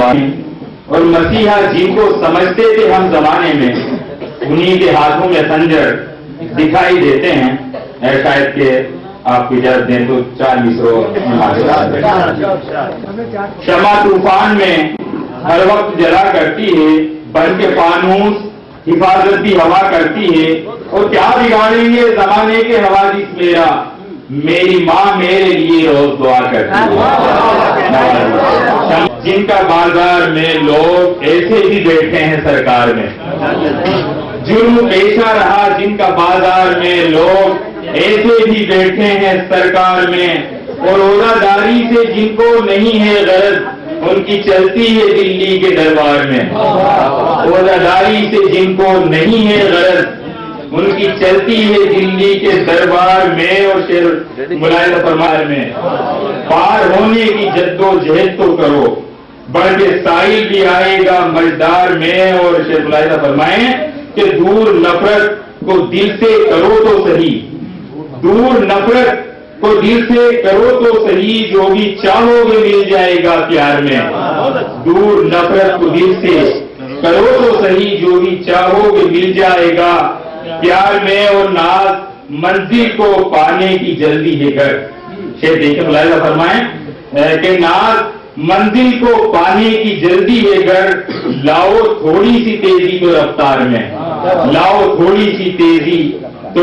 नवाज़ें और मसीहा जिनको समझते थे हम जमाने में, उन्हीं के हाथों में खंजर दिखाई देते हैं। शायद के आप इजाजत दें तो 4 मिसरों क्षमा तूफान में हर वक्त जला करती है, बन के फानूस हिफाजत भी हवा करती है। और क्या बिगाड़ेंगे जमाने के हवादिस मेरा, मेरी माँ मेरे लिए रोज दुआ करती है। जिनका बाजार में लोग ऐसे भी बैठे हैं सरकार में, जुर्म पेशा रहा जिनका बाजार में लोग ऐसे भी बैठे हैं सरकार में। और रोजादारी से जिनको नहीं है गरज, उनकी चलती है दिल्ली के दरबार में। रोजादारी से जिनको नहीं है गरज, उनकी चलती है दिल्ली के दरबार में। और शेर मुलायम फरमार में पार होने की जद्दोजहद तो करो, बढ़ के साहिल भी आएगा मझदार में। और शेर मुलायम फरमाए कि दूर नफरत को दिल से करो तो सही, दूर नफरत को दिल से करो तो सही, जो भी चाहोगे मिल जाएगा प्यार में। दूर नफरत को दिल से करो तो सही, जो भी चाहोगे मिल जाएगा प्यार में। और नाज मंजिल को पाने की जल्दी है घर। शेर देखिए मुलायजा फरमाए कि नाज मंजिल को पाने की जल्दी है घर, लाओ थोड़ी सी तेजी तो रफ्तार में, लाओ थोड़ी सी तेजी तो